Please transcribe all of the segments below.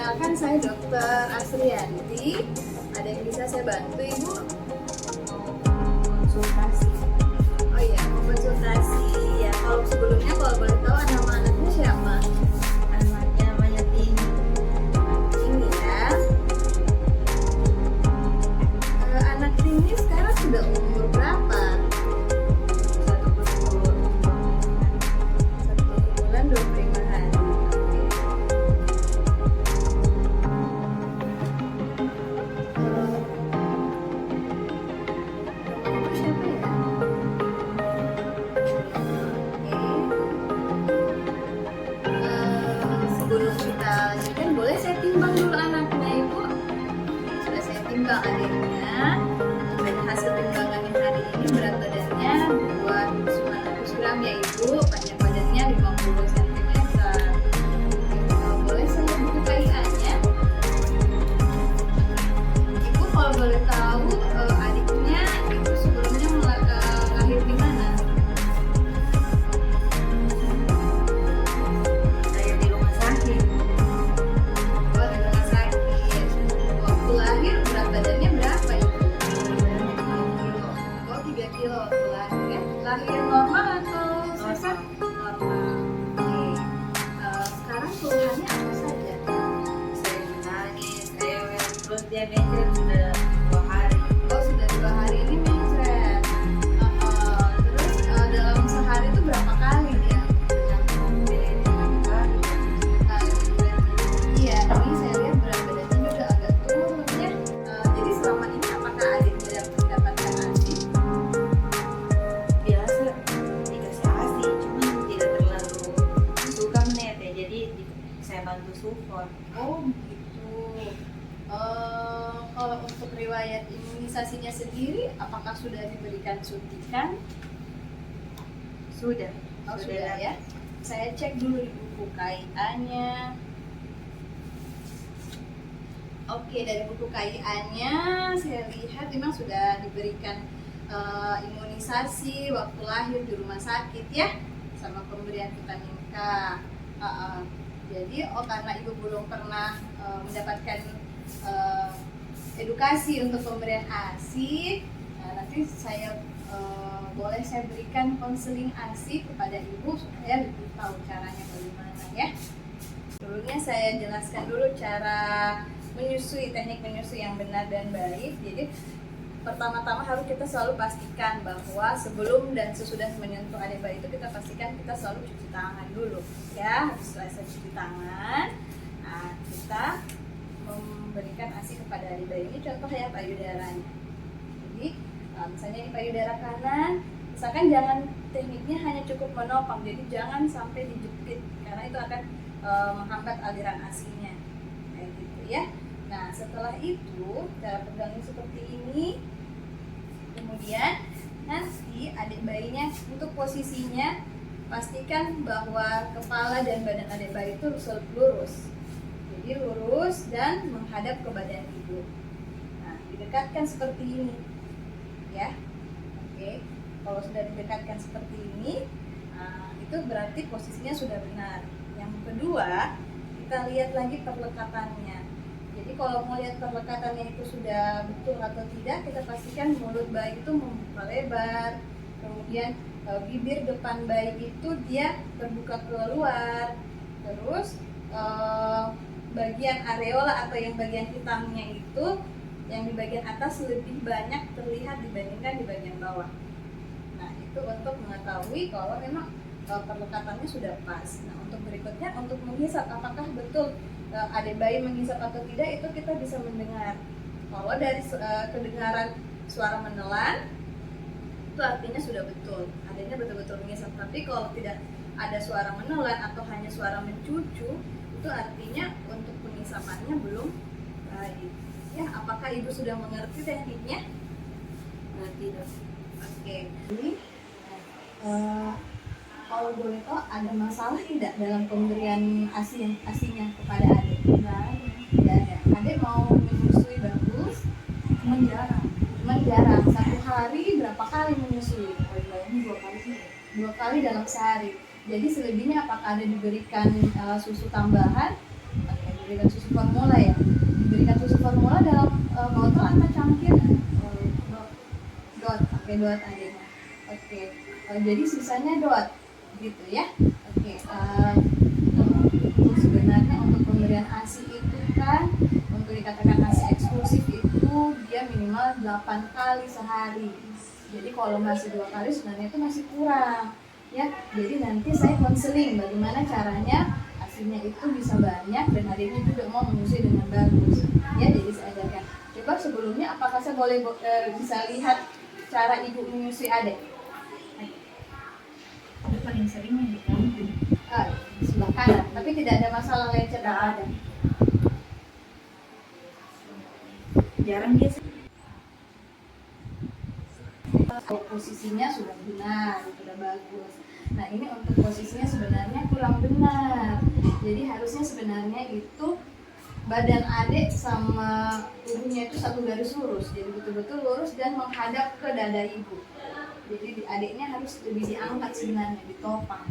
Perkenalkan, saya Dokter Asrianti. Ada yang bisa saya bantu, Ibu? Konsultasi. Oh iya, mau konsultasi. Ya, kalau sebelumnya kalau boleh tahu nama anaknya siapa? Anaknya banyak ini. Ini ya. Anak ini sekarang sudah umur berapa? 1 bulan 25 hari. Ibu siapa ya? Sebelum kita lanjutkan, boleh saya timbang dulu anaknya, Ibu? Sudah saya timbang adiknya. Dan hasil timbangannya hari ini berat badannya 200 gram ya, Ibu. Panjang badannya 50 cm. Boleh saya buku KIA-nya? Ibu kalau boleh tahu, adiknya itu sebelumnya lahir di mana? Saya di rumah sakit. Oh, di rumah sakit. Waktu lahir berat badannya berapa, Ibu? 3 kilo. Oh, 3 kilo waktu lahir ya. Lahir normal atau sesar? Normal. Oke. Sekarang keluhannya apa saja? Sering menangis, rewel, terus dia mencret sudah 2 hari. Oh, sudah 2 hari ini mencret. Terus dalam sehari itu berapa kali dia? Sampai 6 kali. Iya, ini saya lihat berat badannya juga agak turun ya. Jadi selama ini apakah adik tidak mendapatkan ASI? Biasa dikasih ASI, cuma tidak terlalu suka menete. Jadi saya bantu support. Oh gitu. Kalau untuk riwayat imunisasinya sendiri, apakah sudah diberikan suntikan? Sudah. Oh sudah ya. Saya cek dulu di buku KIA-nya. Oke, dari buku KIA-nya saya lihat memang sudah diberikan imunisasi waktu lahir di rumah sakit ya, sama pemberian vitamin K. Jadi karena ibu belum pernah mendapatkan edukasi untuk pemberian ASI, nanti saya boleh saya berikan konseling ASI kepada ibu supaya lebih tahu caranya bagaimana ya. Sebelumnya saya jelaskan dulu cara menyusui, teknik menyusui yang benar dan baik. Jadi pertama-tama harus kita selalu pastikan bahwa sebelum dan sesudah menyentuh adik bayi itu kita pastikan kita selalu cuci tangan dulu ya. Habis selesai cuci tangan, kita memberikan ASI kepada adik bayi. Ini contoh ya payudaranya. Jadi misalnya di payudara kanan, misalkan jangan, tekniknya hanya cukup menopang, jadi jangan sampai dijepit karena itu akan menghambat aliran ASI-nya kayak gitu ya. Nah setelah itu cara pegangnya seperti ini. Kemudian nanti adik bayinya untuk posisinya pastikan bahwa kepala dan badan adik bayi itu lurus. Jadi lurus dan menghadap ke badan ibu. Nah, didekatkan seperti ini. Ya. Oke. Kalau sudah didekatkan seperti ini, itu berarti posisinya sudah benar. Yang kedua, kita lihat lagi perlekatannya. Jadi kalau mau lihat perlekatannya itu sudah betul atau tidak, kita pastikan mulut bayi itu membuka lebar, kemudian bibir depan bayi itu dia terbuka keluar, terus bagian areola atau yang bagian hitamnya itu yang di bagian atas lebih banyak terlihat dibandingkan di bagian bawah. Nah itu untuk mengetahui kalau memang perlekatannya sudah pas. Nah untuk berikutnya, untuk menghisap apakah betul adik bayi menghisap atau tidak, itu kita bisa mendengar. Kalau dari kedengaran suara menelan, itu artinya sudah betul, adiknya betul-betul menghisap. Tapi kalau tidak ada suara menelan atau hanya suara mencucu, itu artinya untuk penghisapannya belum baik. Ya, apakah ibu sudah mengerti tekniknya? Mengerti, Dok. Oke. Jadi kalau boleh tahu ada masalah tidak dalam pemberian asinya kepada adik? Tidak ada. Adik mau menyusui bagus? Cuman jarang. Cuman jarang. Satu hari berapa kali menyusui? Paling 2 kali sih. 2 kali dalam sehari. Jadi selebihnya apakah ada diberikan susu tambahan? Oke, diberikan susu formula ya. Diberikan susu formula dalam botol atau cangkir, dot, pakai dot adiknya. Oke, jadi sisanya dot gitu ya. Oke, untuk sebenarnya untuk pemberian ASI itu kan, untuk dikatakan ASI eksklusif itu dia minimal 8 kali sehari. Jadi kalau masih 2 kali sebenarnya itu masih kurang ya. Jadi nanti saya konseling bagaimana caranya ASINya itu bisa banyak dan adiknya juga mau menyusui dengan bagus ya. Jadi saya ajarkan. Coba sebelumnya apakah saya boleh bisa lihat cara ibu menyusui adik? Itu paling seringnya di kampung. Sebelah kanan, tapi tidak ada masalah lecet apa ada. Jarang dia Posisinya sudah benar, sudah bagus. Nah ini untuk posisinya sebenarnya kurang benar. Jadi harusnya sebenarnya itu badan adik sama tubuhnya itu satu garis lurus. Jadi betul-betul lurus dan menghadap ke dada ibu. Jadi adiknya harus lebih diangkat sebenarnya, ditopang.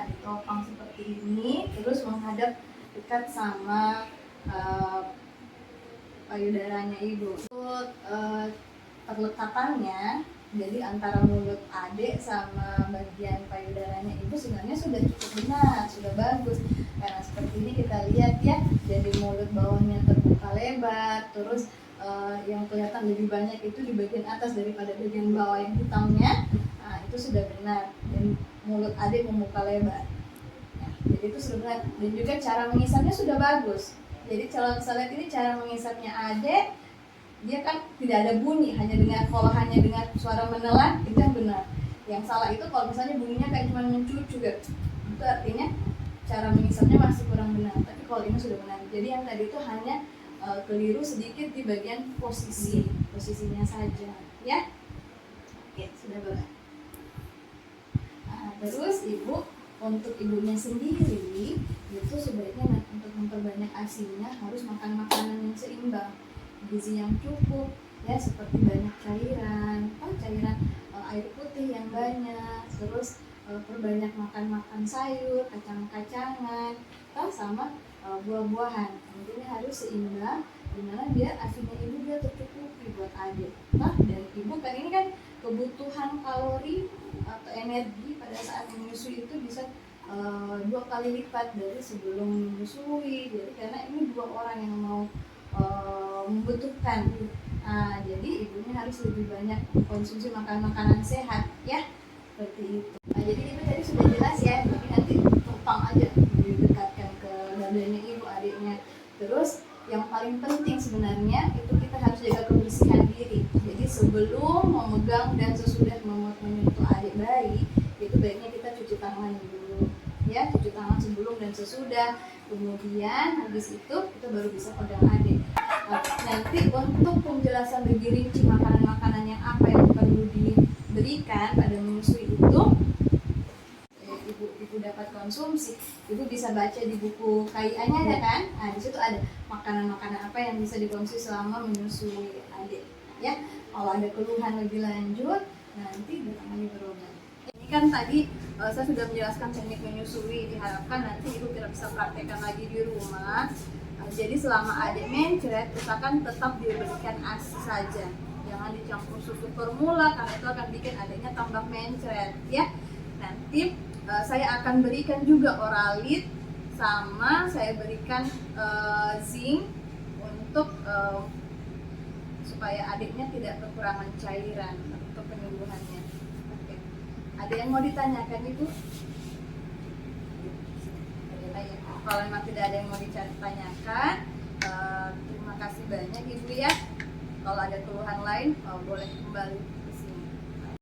Ditopang seperti ini, terus menghadap dekat sama payudaranya ibu. Untuk perlekatannya, jadi antara mulut adik sama bagian payudaranya ibu sebenarnya sudah cukup benar, sudah bagus. Karena seperti ini kita lihat ya, jadi mulut bawahnya terbuka lebar, terus yang kelihatan lebih banyak itu di bagian atas daripada bagian bawah yang hitamnya. Nah, itu sudah benar, dan mulut adik membuka lebar. Nah, jadi itu sudah benar, dan juga cara mengisapnya sudah bagus. Jadi kalau kita lihat ini cara mengisapnya adik, dia kan tidak ada bunyi, kalau hanya dengan suara menelan itu yang benar. Yang salah itu kalau misalnya bunyinya kayak cuma mencucu gitu, itu artinya cara mengisapnya masih kurang benar. Tapi kalau ini sudah benar. Jadi yang tadi itu hanya keliru sedikit di bagian posisinya saja ya. Oke, sudah benar. Terus ibu, untuk ibunya sendiri itu sebaiknya untuk memperbanyak ASINya harus makan makanan yang seimbang, gizi yang cukup ya, seperti banyak cairan air putih yang banyak, terus perbanyak makan sayur, kacang-kacangan, sama buah-buahan. Intinya harus seimbang, dimana dia ASINya ibu dia tercukupi buat adik. Dan ibu kan ini kan kebutuhan kalori atau energi pada saat menyusui itu bisa 2 kali lipat dari sebelum menyusui. Jadi karena ini 2 orang yang mau membutuhkan. Jadi ibunya harus lebih banyak konsumsi makanan sehat ya, seperti itu. Jadi ibu tadi sudah jelas ya, tapi nanti topang aja didekatkan ke dadanya ibu adiknya. Terus yang paling penting sebenarnya itu kita harus jaga kebersihan diri. Jadi sebelum memegang dan sesudah menyentuh adik bayi, itu baiknya kita cuci tangan dulu ya, cuci tangan sebelum dan sesudah. Kemudian habis itu kita baru bisa pegang adik. Nanti untuk penjelasan lebih rinci makanan-makanan yang apa yang perlu diberikan pada menyusui itu, ibu dapat konsumsi. Ibu bisa baca di buku KIA-nya ada kan? Di situ ada makanan-makanan apa yang bisa dikonsumsi selama menyusui adik ya. Kalau ada keluhan lebih lanjut, nanti datang lagi berobat. Ini kan tadi saya sudah menjelaskan teknik menyusui, diharapkan nanti ibu bisa praktekkan lagi di rumah. Jadi selama adik mencret, usahakan tetap diberikan ASI saja, jangan dicampur susu formula karena itu akan bikin adiknya tambah mencret ya. Nanti saya akan berikan juga Oralit, sama saya berikan zinc untuk supaya adiknya tidak kekurangan cairan untuk penyembuhannya. Oke. Ada yang mau ditanyakan ibu? Kalau memang tidak ada yang mau ditanyakan, terima kasih banyak ibu ya. Kalau ada keluhan lain boleh kembali